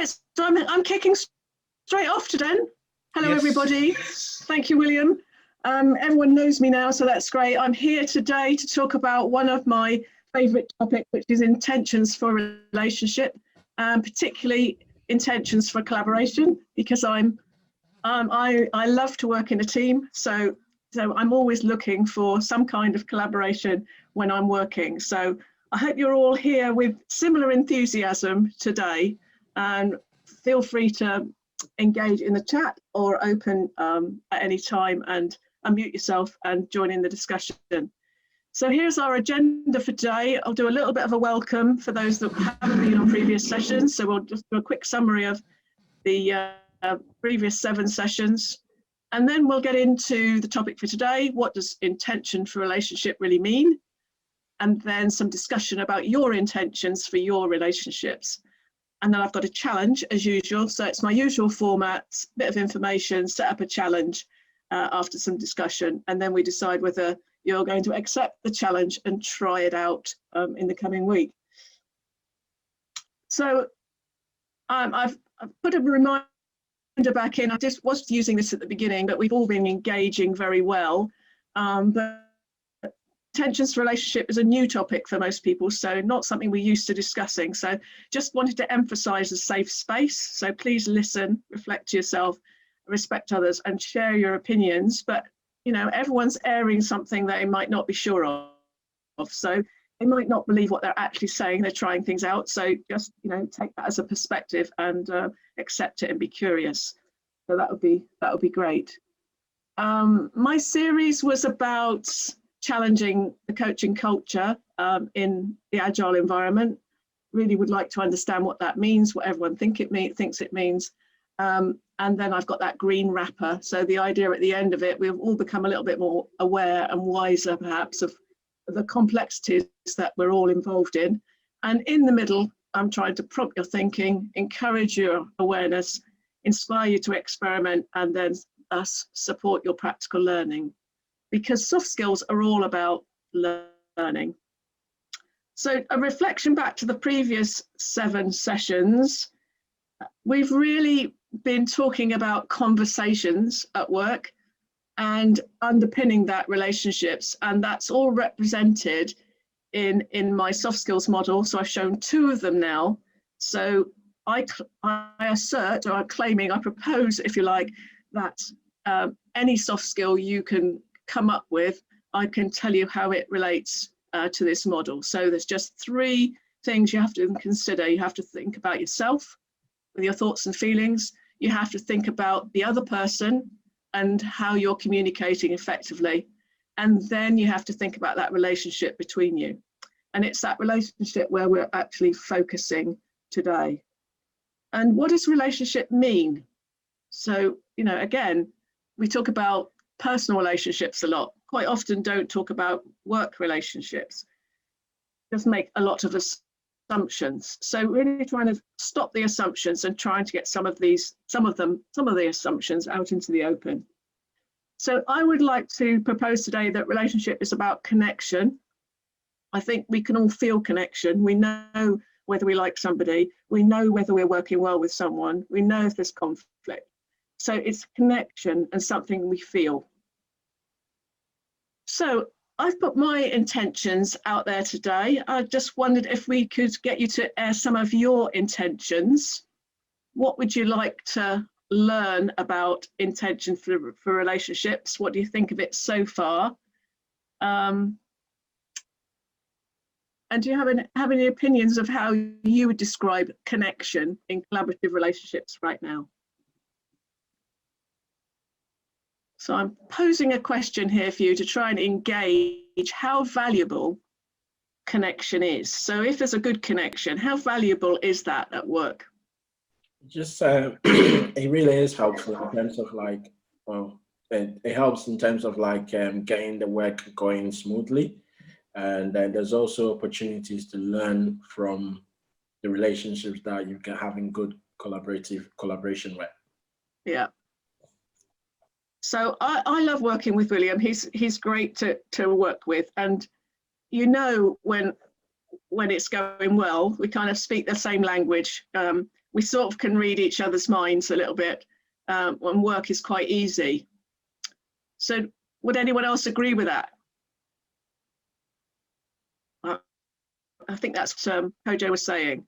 Right, so I'm kicking straight off today. Hello, Yes. everybody. Thank you, William. Everyone knows me now, so that's great. I'm here today to talk about one of my favourite topics, which is intentions for a relationship, particularly intentions for collaboration, because I love to work in a team, so I'm always looking for some kind of collaboration when I'm working. So I hope you're all here with similar enthusiasm today, and feel free to engage in the chat or open at any time and unmute yourself and join in the discussion. So here's our agenda for today. I'll do a little bit of a welcome for those that haven't been on previous sessions. So we'll just do a quick summary of the previous 7 sessions. And then we'll get into the topic for today. What does intention for relationship really mean? And then some discussion about your intentions for your relationships. And then I've got a challenge as usual. So it's my usual format, bit of information, set up a challenge after some discussion. And then we decide whether you're going to accept the challenge and try it out in the coming week. So I've put a reminder back in. I just was using this at the beginning, but we've all been engaging very well. But intentions for relationship is a new topic for most people, so not something we're used to discussing. So just wanted to emphasize a safe space. So please listen, reflect to yourself, respect others, and share your opinions. But you know, everyone's airing something that they might not be sure of. So they might not believe what they're actually saying. They're trying things out. So just, you know, take that as a perspective and accept it and be curious. So that would be great. My series was about challenging the coaching culture in the agile environment. Really would like to understand what that means, what everyone thinks it means. And then I've got that green wrapper. So the idea at the end of it, we've all become a little bit more aware and wiser perhaps of the complexities that we're all involved in. And in the middle, I'm trying to prompt your thinking, encourage your awareness, inspire you to experiment, and then support your practical learning. Because soft skills are all about learning. So a reflection back to the previous 7 sessions, we've really been talking about conversations at work and underpinning that relationships, and that's all represented in my soft skills model. So I've shown 2 of them now. So I assert, or I'm claiming, I propose, if you like, that any soft skill you can come up with, I can tell you how it relates to this model. So there's just 3 things you have to consider. You have to think about yourself with your thoughts and feelings. You have to think about the other person and how you're communicating effectively. And then you have to think about that relationship between you. And it's that relationship where we're actually focusing today. And what does relationship mean? So, you know, again, we talk about personal relationships a lot, quite often don't talk about work relationships, just make a lot of assumptions. So really trying to stop the assumptions and trying to get some of the assumptions out into the open. So I would like to propose today that relationship is about connection. I think we can all feel connection. We know whether we like somebody, we know whether we're working well with someone, we know if there's conflict. So it's connection and something we feel. So I've put my intentions out there today. I just wondered if we could get you to air some of your intentions. What would you like to learn about intention for relationships? What do you think of it so far? And do you have any opinions of how you would describe connection in collaborative relationships right now? So I'm posing a question here for you to try and engage how valuable connection is. So if there's a good connection, how valuable is that at work? Just it really is helpful in terms of like, well, it helps in terms of like getting the work going smoothly. And then there's also opportunities to learn from the relationships that you can have in good collaboration with. Yeah. So I love working with William. He's great to work with, and you know when it's going well, we kind of speak the same language. we sort of can read each other's minds a little bit, when work is quite easy. So would anyone else agree with that? I think that's what Kojo was saying.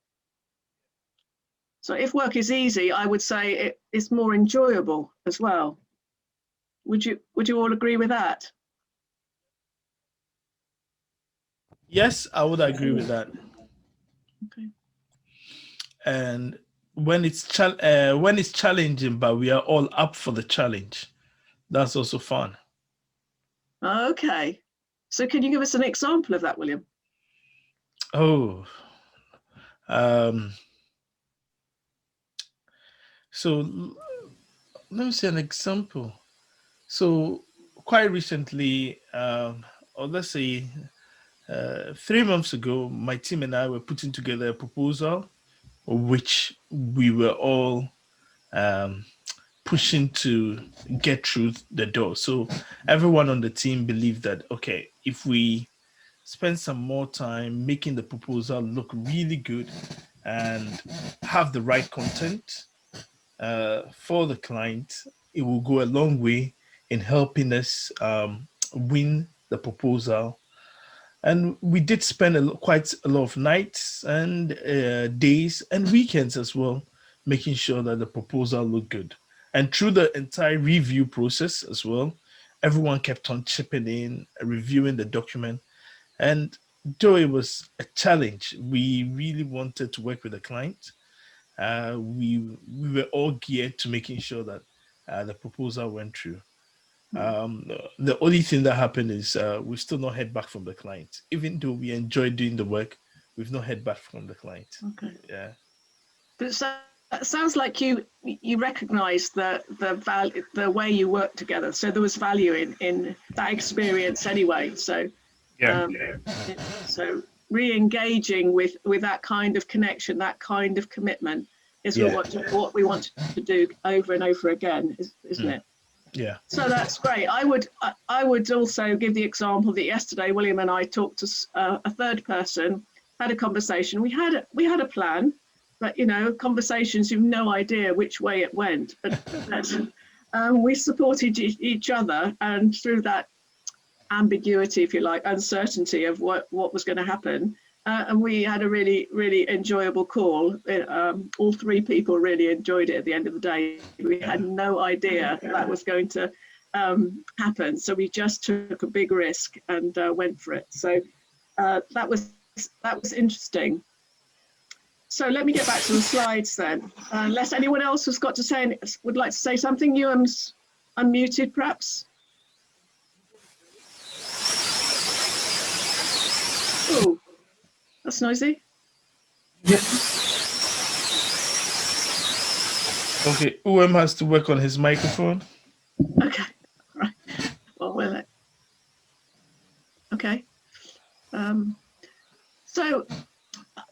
So if work is easy, I would say it's more enjoyable as well. Would you all agree with that? Yes, I would agree with that. Okay. And when it's challenging, but we are all up for the challenge, that's also fun. Okay. So can you give us an example of that, William? Oh, so let me see an example. So quite recently, or let's say 3 months ago, my team and I were putting together a proposal, which we were all pushing to get through the door. So everyone on the team believed that, okay, if we spend some more time making the proposal look really good and have the right content for the client, it will go a long way in helping us win the proposal. And we did spend quite a lot of nights and days and weekends as well, making sure that the proposal looked good. And through the entire review process as well, everyone kept on chipping in, reviewing the document. And though it was a challenge, we really wanted to work with the client. We were all geared to making sure that the proposal went through. The only thing that happened is we've still not heard back from the client. Even though we enjoyed doing the work, we've not heard back from the client. Okay. Yeah. But so it sounds like you recognise the value, the way you work together. So there was value in that experience anyway. So so re-engaging with that kind of connection, that kind of commitment is what we want to do over and over again, isn't it? Yeah. So that's great. I would also give the example that yesterday William and I talked to a third person, had a conversation. We had a plan, but conversations, you've no idea which way it went. But we supported each other, and through that ambiguity, if you like, uncertainty of what was going to happen, and we had a really, really enjoyable call. All three people really enjoyed it at the end of the day. We had no idea that was going to happen. So we just took a big risk and went for it. So that was interesting. So let me get back to the slides then. Unless anyone else has got to say, would like to say something. Ewan's unmuted perhaps. Oh. That's noisy. Yeah. Okay, UM has to work on his microphone. Okay, right. Well, will it? Okay. So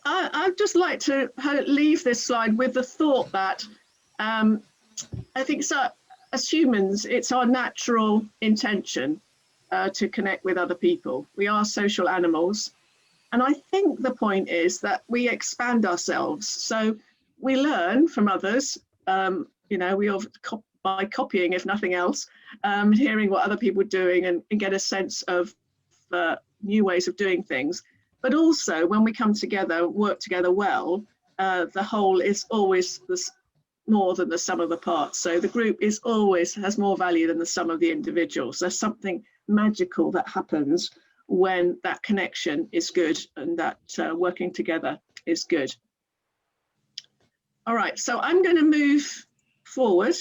I'd just like to leave this slide with the thought that I think so. As humans, it's our natural intention to connect with other people. We are social animals. And I think the point is that we expand ourselves. So we learn from others, we all by copying, if nothing else, hearing what other people are doing and get a sense of new ways of doing things. But also when we come together, work together well, the whole is always more than the sum of the parts. So the group has more value than the sum of the individuals. There's something magical that happens when that connection is good and that working together is good. All right, so I'm going to move forward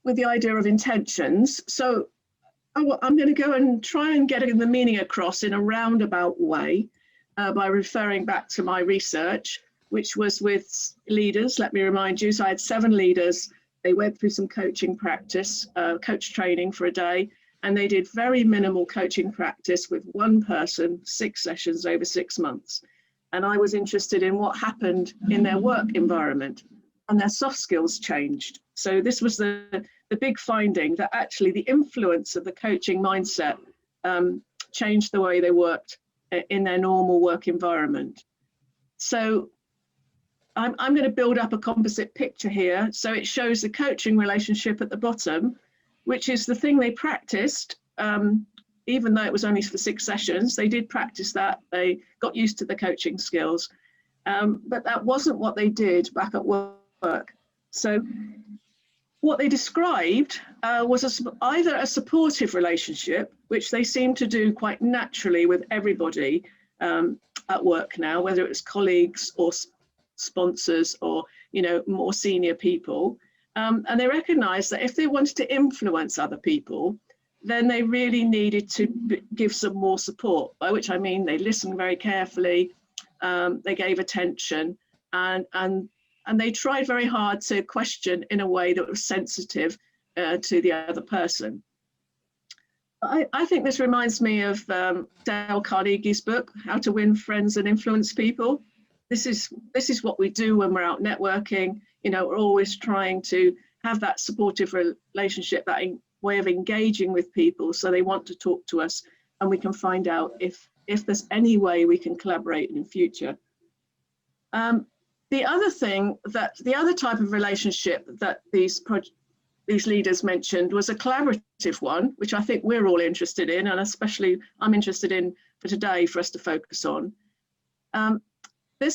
with the idea of intentions. So I'm going to go and try and get the meaning across in a roundabout way by referring back to my research, which was with leaders. Let me remind you, so I had 7 leaders. They went through some coaching practice, coach training for a day. And they did very minimal coaching practice with one person, 6 sessions over 6 months. And I was interested in what happened in their work environment, and their soft skills changed. So this was the big finding, that actually the influence of the coaching mindset changed the way they worked in their normal work environment. So I'm going to build up a composite picture here. So it shows the coaching relationship at the bottom, which is the thing they practiced, even though it was only for 6 sessions. They did practice that. They got used to the coaching skills. But that wasn't what they did back at work. So what they described was either a supportive relationship, which they seem to do quite naturally with everybody at work now, whether it was colleagues or sponsors or, you know, more senior people. And they recognized that if they wanted to influence other people, then they really needed to give some more support, by which I mean they listened very carefully, they gave attention, and they tried very hard to question in a way that was sensitive to the other person. I think this reminds me of Dale Carnegie's book, How to Win Friends and Influence People. This is what we do when we're out networking. You know, we're always trying to have that supportive relationship, that way of engaging with people so they want to talk to us, and we can find out if there's any way we can collaborate in the future. The other type of relationship that these leaders mentioned was a collaborative one, which I think we're all interested in, and especially I'm interested in for today for us to focus on. They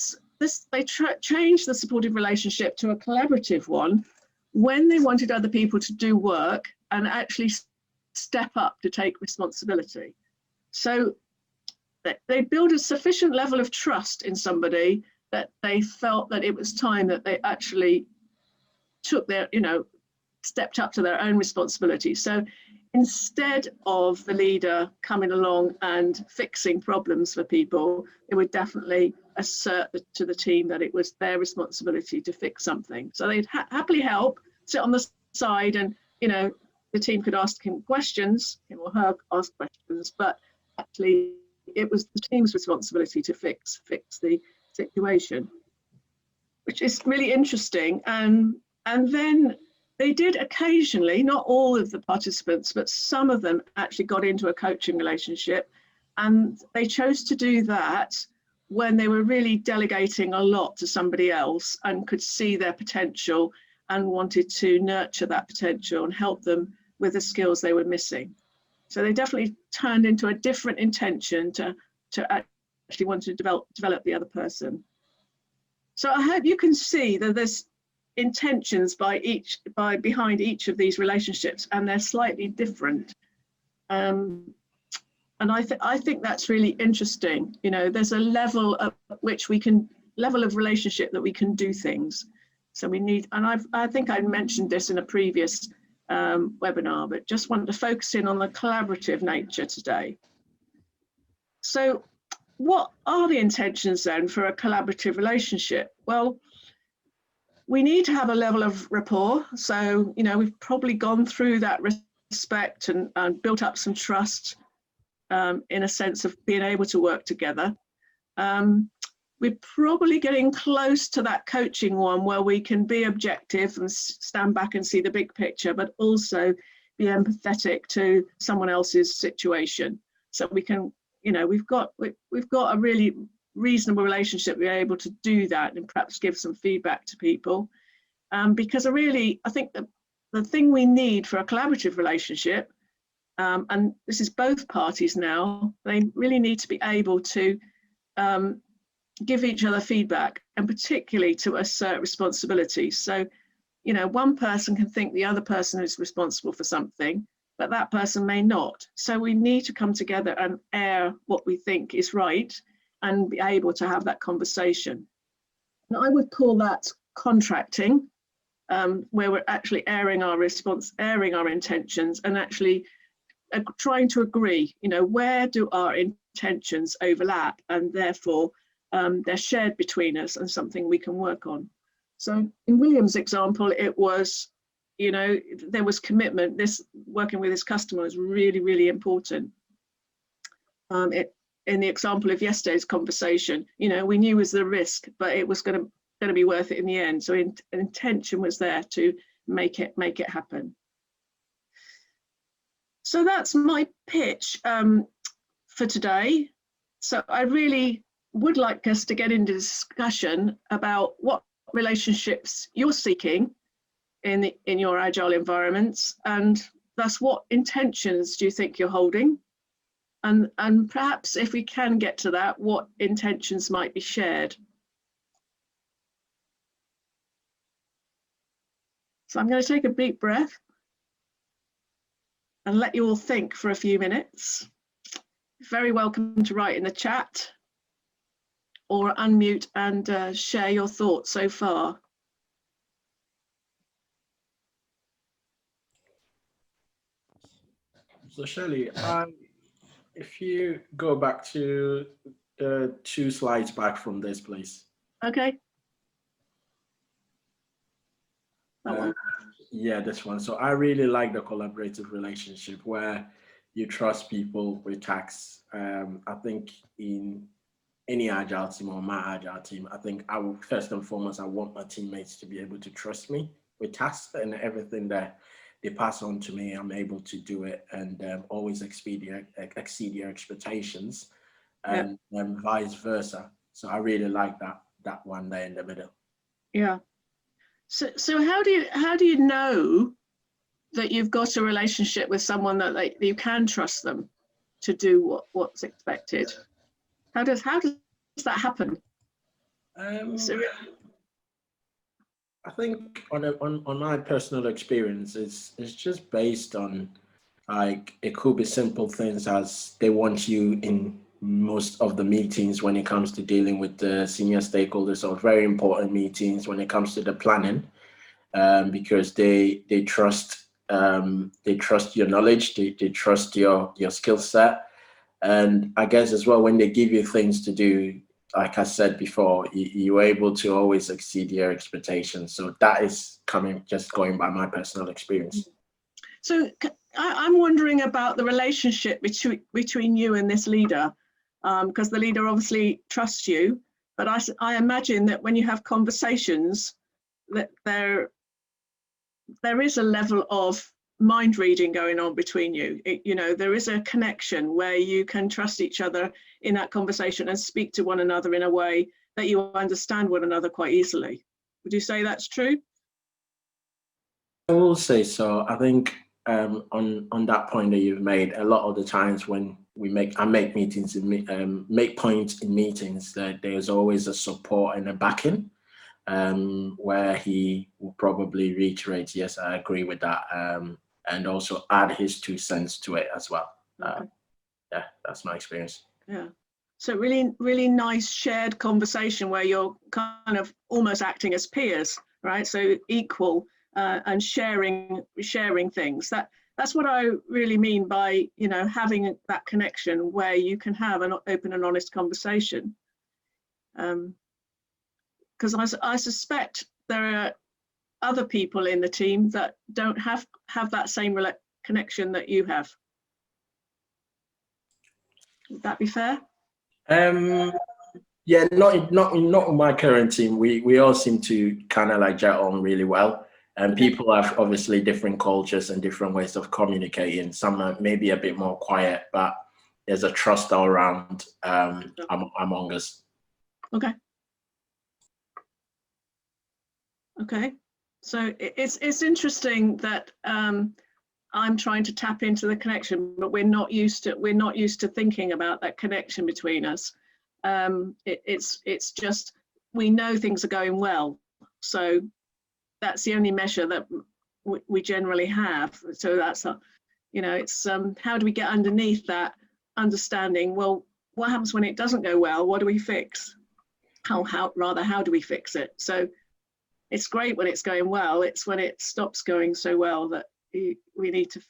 changed the supportive relationship to a collaborative one when they wanted other people to do work and actually step up to take responsibility. So they build a sufficient level of trust in somebody that they felt that it was time that they actually took their, you know, stepped up to their own responsibility. So instead of the leader coming along and fixing problems for people, they would definitely assert to the team that it was their responsibility to fix something. So they'd happily help, sit on the side, and, you know, the team could ask him questions, him or her ask questions, but actually it was the team's responsibility to fix the situation, which is really interesting. And then they did occasionally, not all of the participants, but some of them actually got into a coaching relationship, and they chose to do that when they were really delegating a lot to somebody else and could see their potential and wanted to nurture that potential and help them with the skills they were missing. So they definitely turned into a different intention to actually want to develop the other person. So I hope you can see that there's intentions behind each of these relationships, and they're slightly different. And I think that's really interesting. You know, there's a level at which level of relationship that we can do things. So we need, and I think I mentioned this in a previous webinar, but just wanted to focus in on the collaborative nature today. So what are the intentions then for a collaborative relationship? Well, we need to have a level of rapport. So, you know, we've probably gone through that respect and built up some trust in a sense of being able to work together. We're probably getting close to that coaching one where we can be objective and stand back and see the big picture, but also be empathetic to someone else's situation. So we can, you know, we've got a really reasonable relationship. We're able to do that and perhaps give some feedback to people. Because I think that the thing we need for a collaborative relationship, and this is both parties now, they really need to be able to give each other feedback, and particularly to assert responsibility. So, you know, one person can think the other person is responsible for something, but that person may not. So we need to come together and air what we think is right and be able to have that conversation. And I would call that contracting, where we're actually airing our intentions and actually trying to agree, you know, where do our intentions overlap, and therefore they're shared between us and something we can work on. So in William's example, it was, you know, there was commitment. This working with his customer was really, really important. In the example of yesterday's conversation, you know, we knew it was the risk, but it was going to be worth it in the end. So intention was there to make it happen. So that's my pitch for today. So I really would like us to get into discussion about what relationships you're seeking in your agile environments, and thus what intentions do you think you're holding? And perhaps if we can get to that, what intentions might be shared? So I'm going to take a deep breath and let you all think for a few minutes. Very welcome to write in the chat or unmute and share your thoughts so far. So Shirley, if you go back to the 2 slides back from this, please. Okay. That one. Yeah, this one. So I really like the collaborative relationship where you trust people with tasks. I think in any agile team or my agile team, I think I will first and foremost, I want my teammates to be able to trust me with tasks, and everything that they pass on to me, I'm able to do it and always exceed their expectations, and vice versa. So I really like that one there in the middle. Yeah. So how do you know that you've got a relationship with someone that you can trust them to do what's expected? How does that happen? I think on my personal experience, it's just based on, like, it could be simple things as they want you in most of the meetings when it comes to dealing with the senior stakeholders, or very important meetings when it comes to the planning, because they trust your knowledge, they trust your skill set. And I guess as well, when they give you things to do, like I said before, you're able to always exceed your expectations. So that is going by my personal experience. So I'm wondering about the relationship between you and this leader, because the leader obviously trusts you, but I imagine that when you have conversations, that there is a level of mind reading going on between you. There is a connection where you can trust each other in that conversation and speak to one another in a way that you understand one another quite easily. Would you say that's true? I will say so. I think on that point that you've made, a lot of the times when I make meetings and make points in meetings, that there's always a support and a backing, where he will probably reiterate, yes, I agree with that, and also add his 2 cents to it as well. Okay. Yeah, that's my experience. Yeah. So really, really nice shared conversation where you're kind of almost acting as peers, right? So equal and sharing things. That's what I really mean by, having that connection where you can have an open and honest conversation. Because I suspect there are other people in the team that don't have that same connection that you have. Would that be fair? Yeah, not in my current team. We all seem to kind of like get on really well, and people have obviously different cultures and different ways of communicating. Some are maybe a bit more quiet, but there's a trust all around among us. Okay. Okay. So it's interesting that I'm trying to tap into the connection, but we're not used to thinking about that connection between us. It's just, we know things are going well, so that's the only measure that we generally have. So that's it's how do we get underneath that understanding? Well, what happens when it doesn't go well? What do we fix? How do we fix it? So it's great when it's going well. It's when it stops going so well that we need to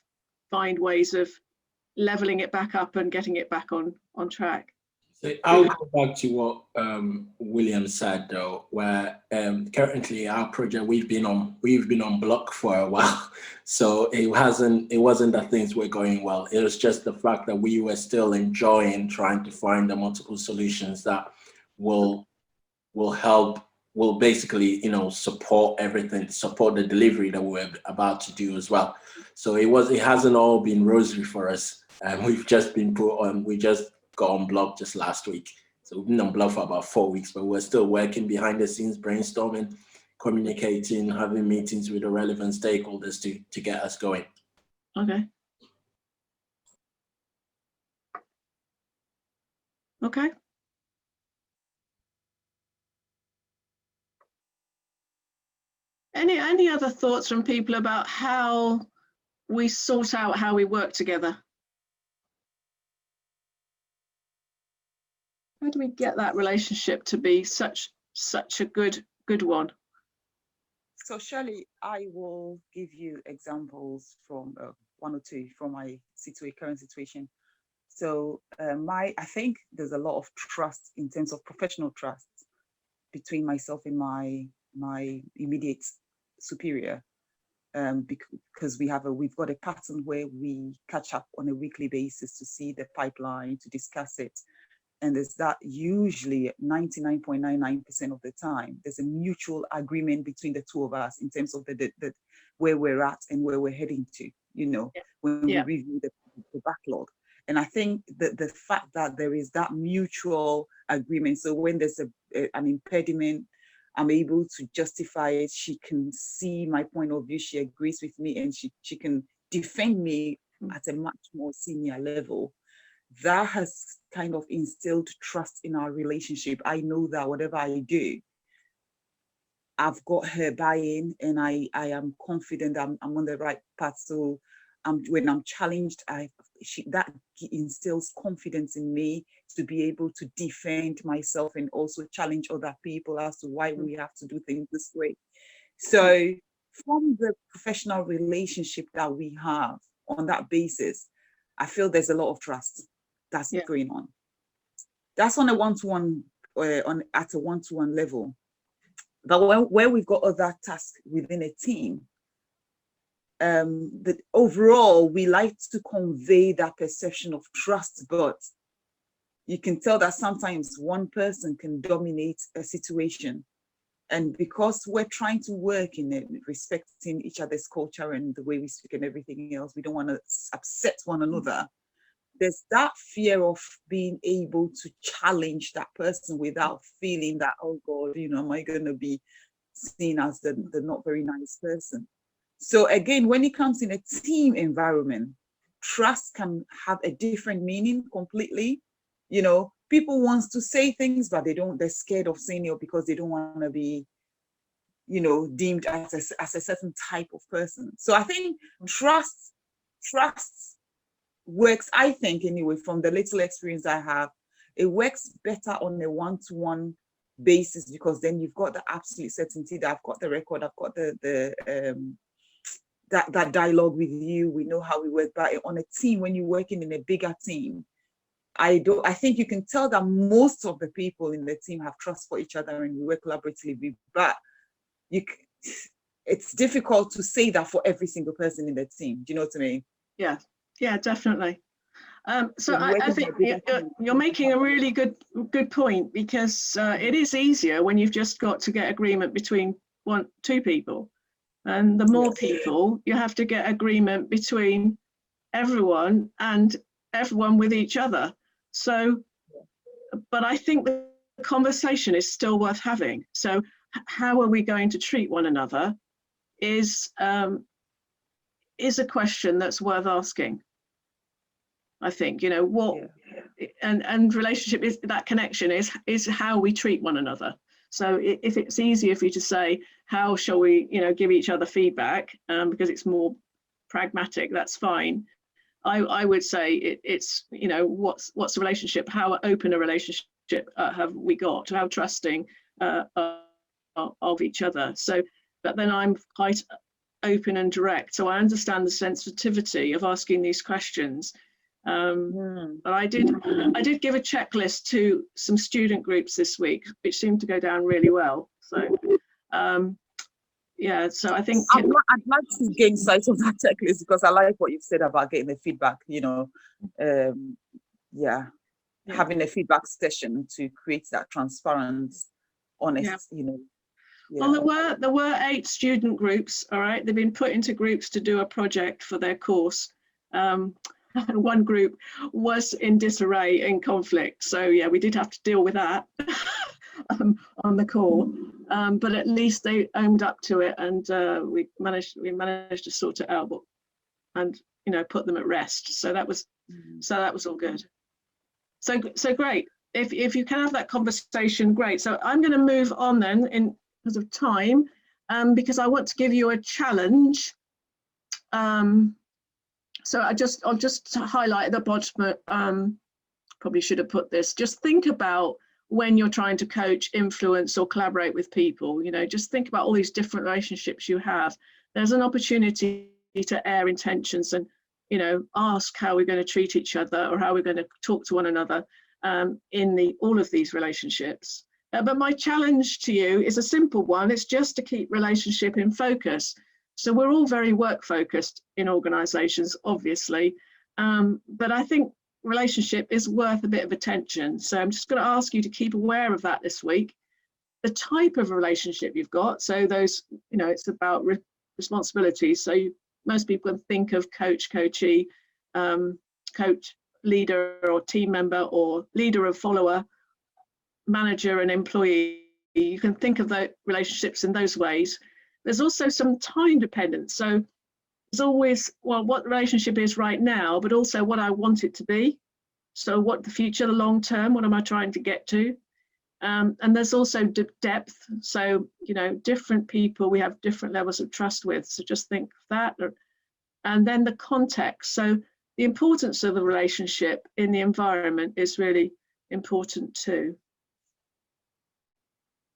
find ways of leveling it back up and getting it back on track. So I'll go back to what William said though, where currently our project we've been on block for a while, so it wasn't that things were going well. It was just the fact that we were still enjoying trying to find the multiple solutions that will basically support the delivery that we're about to do as well. So it hasn't all been rosy for us, and we've just been we just got on block just last week. So we've been on block for about 4 weeks, but we're still working behind the scenes, brainstorming communicating, having meetings with the relevant stakeholders to get us going. Okay. Okay. Any other thoughts from people about how we sort out how we work together? How do we get that relationship to be such a good one? So Shirley, I will give you examples from one or two from my current situation. So I think there's a lot of trust in terms of professional trust between myself and my immediate superior, because we've got a pattern where we catch up on a weekly basis to see the pipeline, to discuss it. And there's that usually 99.99% of the time, there's a mutual agreement between the two of us in terms of the where we're at and where we're heading to, when we review the backlog. And I think that the fact that there is that mutual agreement, so when there's an impediment, I'm able to justify it. She can see my point of view. She agrees with me, and she can defend me at a much more senior level. That has kind of instilled trust in our relationship. I know that whatever I do, I've got her buy-in, and I am confident I'm on the right path. So when I'm challenged, that instills confidence in me to be able to defend myself and also challenge other people as to why we have to do things this way. So from the professional relationship that we have on that basis, I feel there's a lot of trust that's going on. That's on a one-to-one, at a one-to-one level. But where we've got other tasks within a team, that overall we like to convey that perception of trust, but you can tell that sometimes one person can dominate a situation. And because we're trying to work in it, respecting each other's culture and the way we speak and everything else, we don't want to upset one another. There's that fear of being able to challenge that person without feeling that, oh God, am I going to be seen as the not very nice person? So again, when it comes in a team environment, trust can have a different meaning completely. People want to say things, but they're scared of saying it because they don't want to be, deemed as a certain type of person. So I think trust works, I think anyway, from the little experience I have, it works better on a one-to-one basis, because then you've got the absolute certainty that I've got the record, I've got that dialogue with you, we know how we work. But on a team, when you're working in a bigger team, I think you can tell that most of the people in the team have trust for each other and we work collaboratively, but it's difficult to say that for every single person in the team. Do you know what I mean? Yeah, definitely. So I think you're making a really good point, because it is easier when you've just got to get agreement between two people, and the more people, you have to get agreement between everyone and everyone with each other. So, but I think the conversation is still worth having. So how are we going to treat one another is a question that's worth asking. I think, and relationship is that connection is how we treat one another. So if it's easier for you to say, how shall we, give each other feedback, because it's more pragmatic, that's fine. I would say it's, what's the relationship? How open a relationship have we got? How trusting of each other? So, but then I'm quite open and direct. So I understand the sensitivity of asking these questions. But I did give a checklist to some student groups this week, which seemed to go down really well. So so I think I'd like to gain sight of that checklist, because I like what you've said about getting the feedback, having a feedback session to create that transparent, honest, Well, there were 8 student groups, all right? They've been put into groups to do a project for their course. One group was in disarray and conflict. So yeah, we did have to deal with that. on the call, but at least they owned up to it, and we managed to sort it out, and put them at rest. So that was all good. So great. If you can have that conversation, great. So I'm going to move on then in because of time, because I want to give you a challenge. So I'll just highlight at the bottom. Probably should have put this. Just think about when you're trying to coach, influence, or collaborate with people. Just think about all these different relationships you have. There's an opportunity to air intentions and ask how we're going to treat each other or how we're going to talk to one another in all of these relationships. But my challenge to you is a simple one. It's just to keep relationship in focus. So we're all very work focused in organisations, obviously, but I think relationship is worth a bit of attention. So I'm just going to ask you to keep aware of that this week. The type of relationship you've got. So those, it's about responsibilities. So most people can think of coach, coachee, coach, leader or team member, or leader of follower, manager and employee. You can think of the relationships in those ways. There's also some time dependence. So there's always, well, what the relationship is right now, but also what I want it to be. So what the future, the long term, what am I trying to get to? And there's also depth. So, different people, we have different levels of trust with. So just think of that. And then the context. So the importance of the relationship in the environment is really important too.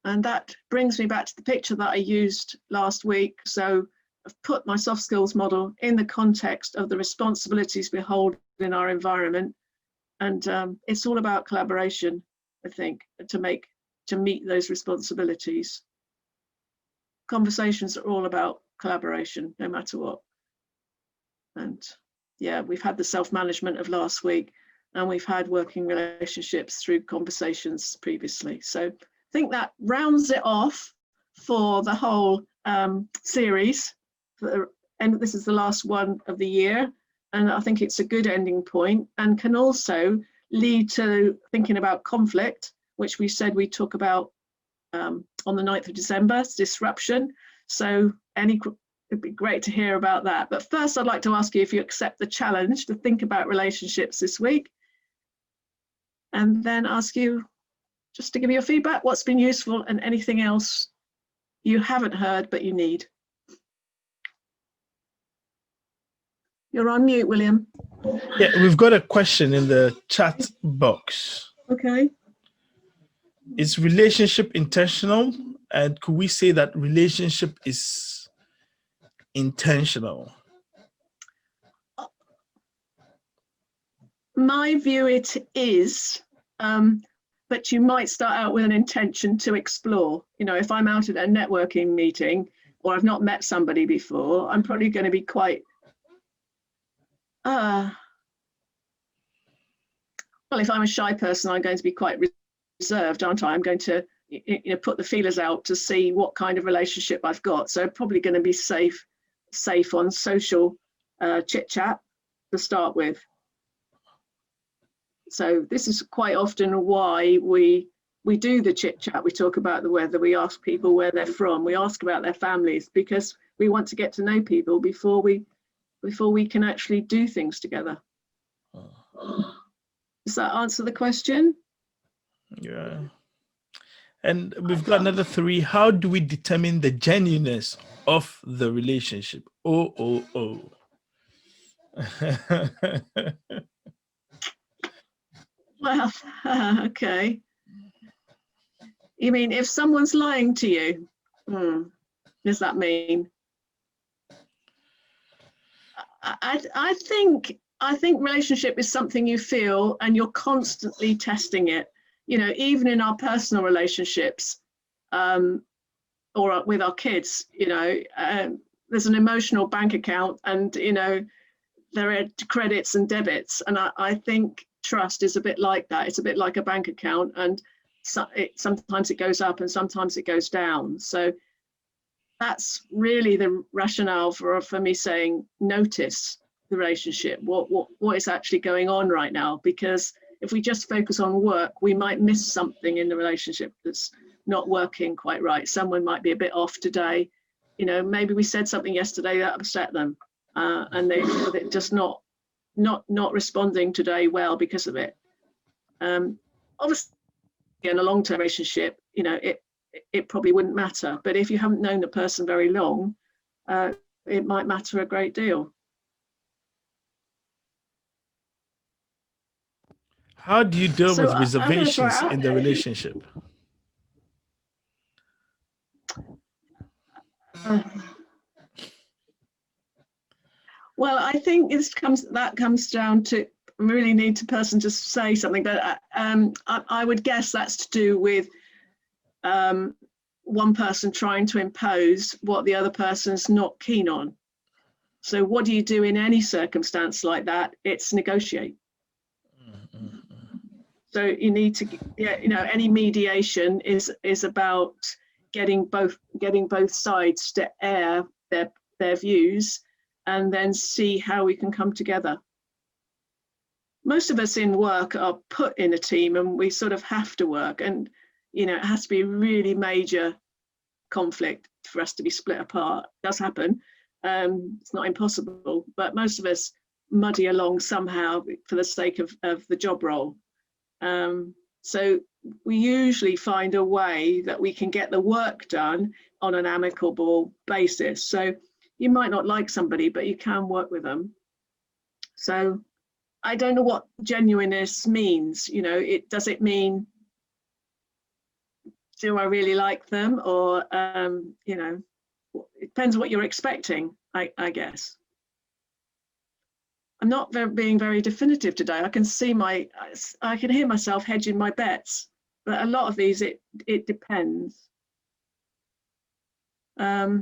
And that brings me back to the picture that I used last week. So I've put my soft skills model in the context of the responsibilities we hold in our environment. And it's all about collaboration, I think, to meet those responsibilities. Conversations are all about collaboration, no matter what. And yeah, we've had the self-management of last week, and we've had working relationships through conversations previously. So I think that rounds it off for the whole series. And this is the last one of the year. And I think it's a good ending point, and can also lead to thinking about conflict, which we said we talk about on the 9th of December, disruption. So it'd be great to hear about that. But first, I'd like to ask you if you accept the challenge to think about relationships this week, and then ask you just to give me your feedback, what's been useful, and anything else you haven't heard but you need. You're on mute, William. Yeah, we've got a question in the chat box. Okay. Is relationship intentional? And could we say that relationship is intentional? My view, it is, but you might start out with an intention to explore. If I'm out at a networking meeting or I've not met somebody before, I'm probably going to be quite well, if I'm a shy person, I'm going to be quite reserved, aren't I? I'm going to put the feelers out to see what kind of relationship I've got. So I'm probably going to be safe on social chit chat to start with. So this is quite often why we do the chit chat. We talk about the weather. We ask people where they're from. We ask about their families, because we want to get to know people before we can actually do things together. Does that answer the question? Yeah. And we've got another 3. How do we determine the genuineness of the relationship? Oh. Well, okay. You mean if someone's lying to you? Does that mean? I think relationship is something you feel, and you're constantly testing it. Even in our personal relationships, or with our kids, there's an emotional bank account, and there are credits and debits, and I think trust is a bit like that. It's a bit like a bank account, and sometimes it goes up and sometimes it goes down. So that's really the rationale for me saying notice the relationship, what is actually going on right now, because if we just focus on work, we might miss something in the relationship that's not working quite right. Someone might be a bit off today. You know, maybe we said something yesterday that upset them, and they're just not responding today well because of it. Obviously, in a long-term relationship, you know, it probably wouldn't matter. But if you haven't known the person very long, it might matter a great deal. How do you deal with I'm gonna throw it reservations out in the there. relationship? Well, I think that comes down to really need the person to say something, but I would guess that's to do with one person trying to impose what the other person's not keen on. So what do you do in any circumstance like that? It's negotiate. So you need to, you know, any mediation is about getting both sides to air their views, and then see how we can come together. Most of us in work are put in a team, and we sort of have to work, and you know, it has to be really major conflict for us to be split apart. It does happen. It's not impossible, but most of us muddy along somehow for the sake of the job role. So we usually find a way that we can get the work done on an amicable basis. So you might not like somebody, but you can work with them. So I don't know what genuineness means. You know, does it mean, do I really like them? Or, you know, it depends what you're expecting, I guess. I'm not being very definitive today. I can hear myself hedging my bets, but a lot of these, it depends. If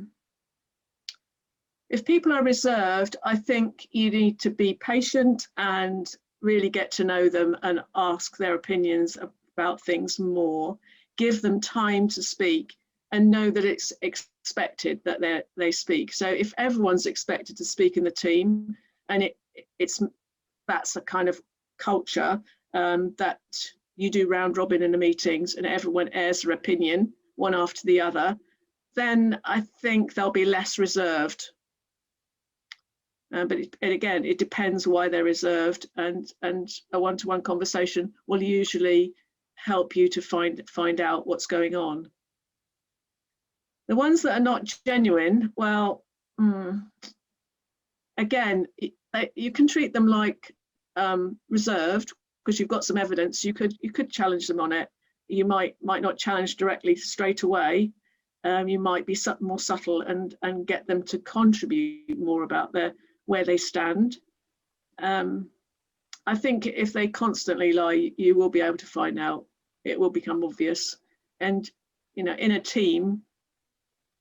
people are reserved, I think you need to be patient and really get to know them and ask their opinions about things more. Give them time to speak and know that it's expected that they speak. So if everyone's expected to speak in the team, and that's a kind of culture that you do round robin in the meetings and everyone airs their opinion one after the other, then I think they'll be less reserved. But again, it depends why they're reserved, and a one-to-one conversation will usually help you to find out what's going on. The ones that are not genuine, well, again, you can treat them like reserved because you've got some evidence. You could challenge them on it. You might not challenge directly straight away. You might be more subtle and get them to contribute more about where they stand. I think if they constantly lie, you will be able to find out. It will become obvious. And you know, in a team,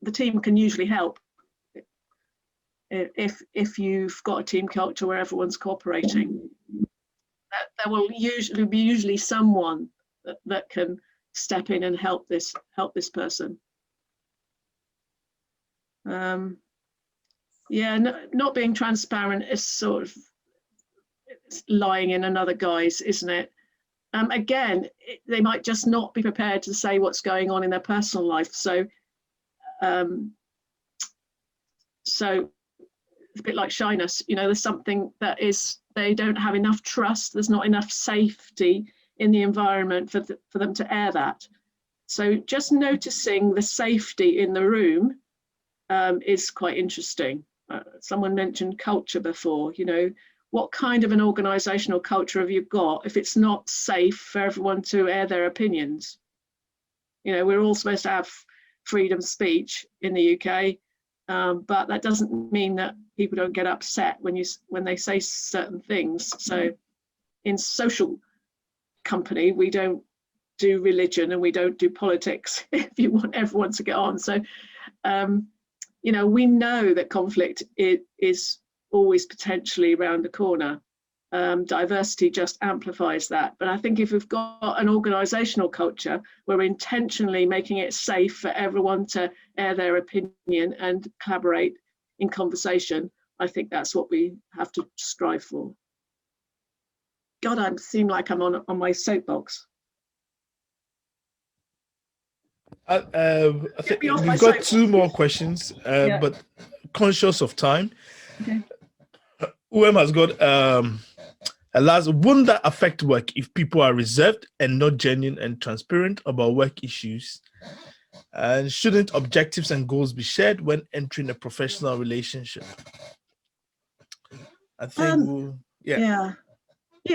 the team can usually help. If you've got a team culture where everyone's cooperating, there will usually someone that can step in and help this person. Yeah, not being transparent is sort of lying in another guise, isn't it? Again, they might just not be prepared to say what's going on in their personal life. So it's a bit like shyness. You know, there's something that they don't have enough trust. There's not enough safety in the environment for them to air that. So just noticing the safety in the room is quite interesting. Someone mentioned culture before. You know, what kind of an organisational culture have you got if it's not safe for everyone to air their opinions? You know, we're all supposed to have freedom of speech in the UK, but that doesn't mean that people don't get upset when they say certain things. So in social company, we don't do religion and we don't do politics if you want everyone to get on. So you know, we know that conflict is always potentially around the corner. Diversity just amplifies that. But I think if we've got an organisational culture where we're intentionally making it safe for everyone to air their opinion and collaborate in conversation, I think that's what we have to strive for. God, I seem like I'm on my soapbox. I Get think me off my we've got soapbox. 2 more questions, Yeah. but conscious of time, Okay. whoever has got a last, wouldn't that affect work if people are reserved and not genuine and transparent about work issues? And shouldn't objectives and goals be shared when entering a professional relationship? I think Yeah.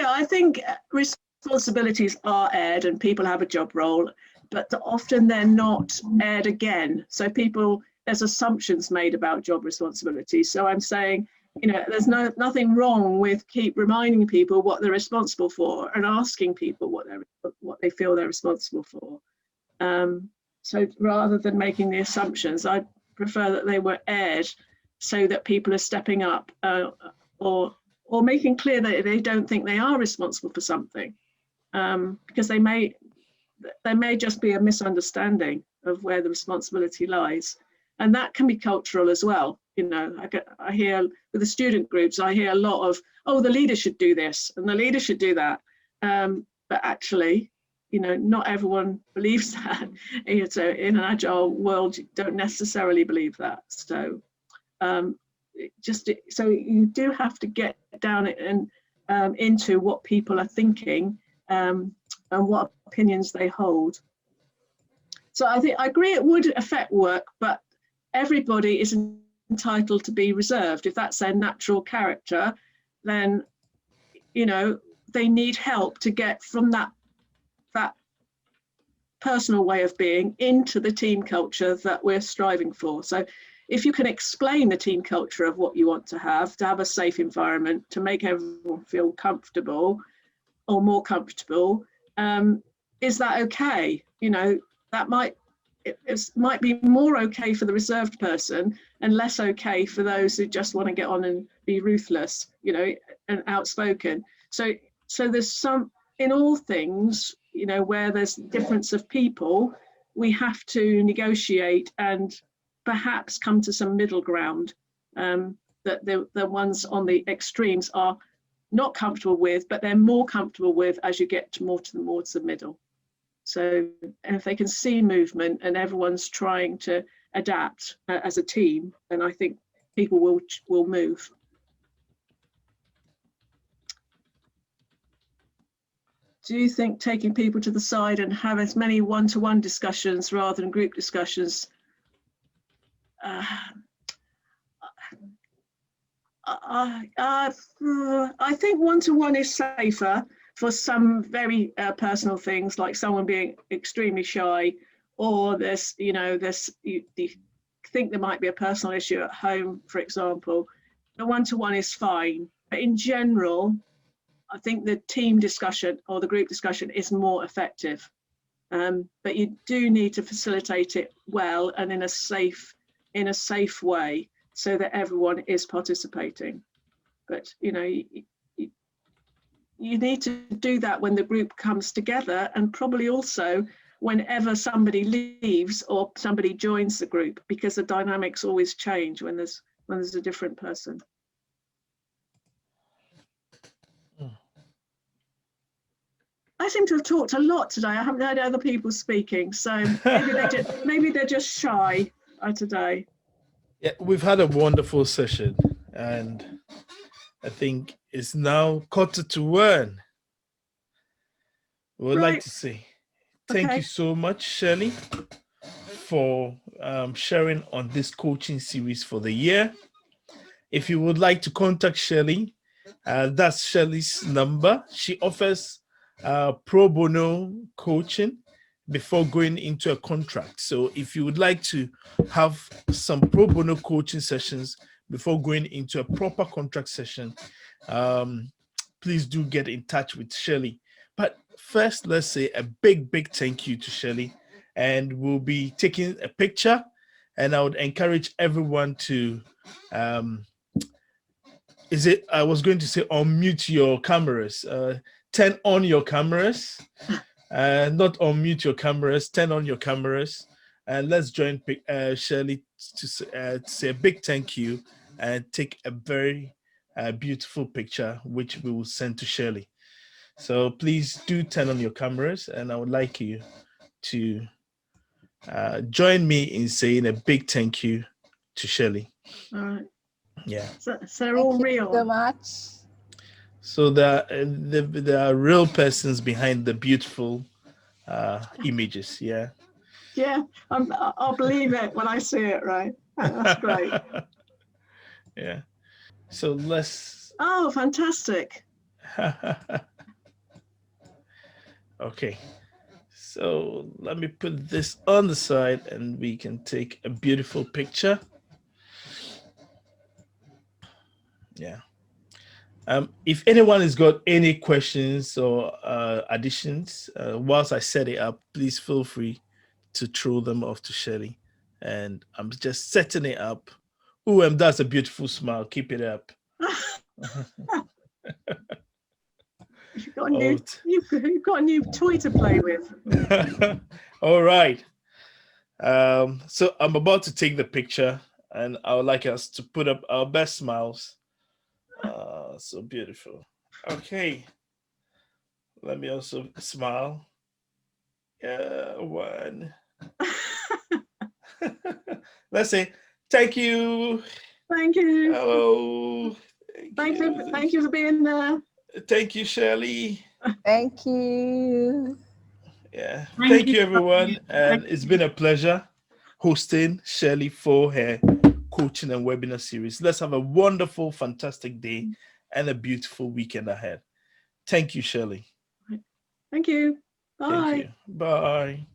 I think responsibilities are aired and people have a job role, but often they're not aired again. So there's assumptions made about job responsibilities. So I'm saying, there's nothing wrong with keep reminding people what they're responsible for and asking people what they feel they're responsible for. So rather than making the assumptions, I prefer that they were aired so that people are stepping up or making clear that they don't think they are responsible for something, because they may just be a misunderstanding of where the responsibility lies, and that can be cultural as well. I hear with the student groups, I hear a lot of, oh, the leader should do this and the leader should do that, but actually, not everyone believes that. So in an agile world, you don't necessarily believe that. So so you do have to get down and into what people are thinking, and what opinions they hold. So I agree it would affect work, but everybody is entitled to be reserved. If that's their natural character, then they need help to get from that personal way of being into the team culture that we're striving for. So if you can explain the team culture of what you want to have a safe environment, to make everyone feel comfortable or more comfortable, is that okay? That might be more okay for the reserved person and less okay for those who just want to get on and be ruthless, and outspoken. So there's some, in all things, where there's difference of people, we have to negotiate and perhaps come to some middle ground, that the ones on the extremes are not comfortable with, but they're more comfortable with as you get towards the middle. So if they can see movement and everyone's trying to adapt as a team, then I think people will move. Do you think taking people to the side and have as many one-to-one discussions rather than group discussions? I think one-to-one is safer for some very personal things, like someone being extremely shy, or you think there might be a personal issue at home, for example. The one-to-one is fine, but in general, I think the team discussion or the group discussion is more effective. But you do need to facilitate it well and in a safe way, so that everyone is participating. But you need to do that when the group comes together, and probably also whenever somebody leaves or somebody joins the group, because the dynamics always change when there's a different person. I seem to have talked a lot today. I haven't heard other people speaking, so maybe they're just shy today. Yeah, we've had a wonderful session, and I think it's now 1:45. We would like to say thank you so much, Shirley, for sharing on this coaching series for the year. If you would like to contact Shirley, that's Shirley's number. She offers pro bono coaching before going into a contract. So if you would like to have some pro bono coaching sessions before going into a proper contract session, please do get in touch with Shirley. But first, let's say a big thank you to Shirley, and we'll be taking a picture, and I would encourage everyone to I was going to say unmute your cameras, turn on your cameras, not unmute your cameras, turn on your cameras, and let's join Shirley to say a big thank you and take a very beautiful picture, which we will send to Shirley. So please do turn on your cameras, and I would like you to join me in saying a big thank you to Shirley. All right. Yeah. So they're all Thank you so real. much. So there are real persons behind the beautiful images. Yeah. Yeah, I'll believe it when I see it, right? That's great. Yeah. So let's. Oh, fantastic. Okay. So let me put this on the side and we can take a beautiful picture. Yeah. If anyone has got any questions or additions whilst I set it up, please feel free to throw them off to Shirley. And I'm just setting it up. Oh, that's a beautiful smile. Keep it up. You've got a new toy to play with. All right. So I'm about to take the picture, and I would like us to put up our best smiles. So beautiful. Okay. Let me also smile. Yeah, one. Let's say thank you. Thank you. Hello. Thank you for being there. Thank you, Shirley. Thank you. Yeah. Thank you, everyone. And it's been a pleasure hosting Shirley for her coaching and webinar series. Let's have a wonderful, fantastic day and a beautiful weekend ahead. Thank you, Shirley. Thank you. Bye. Thank you. Bye.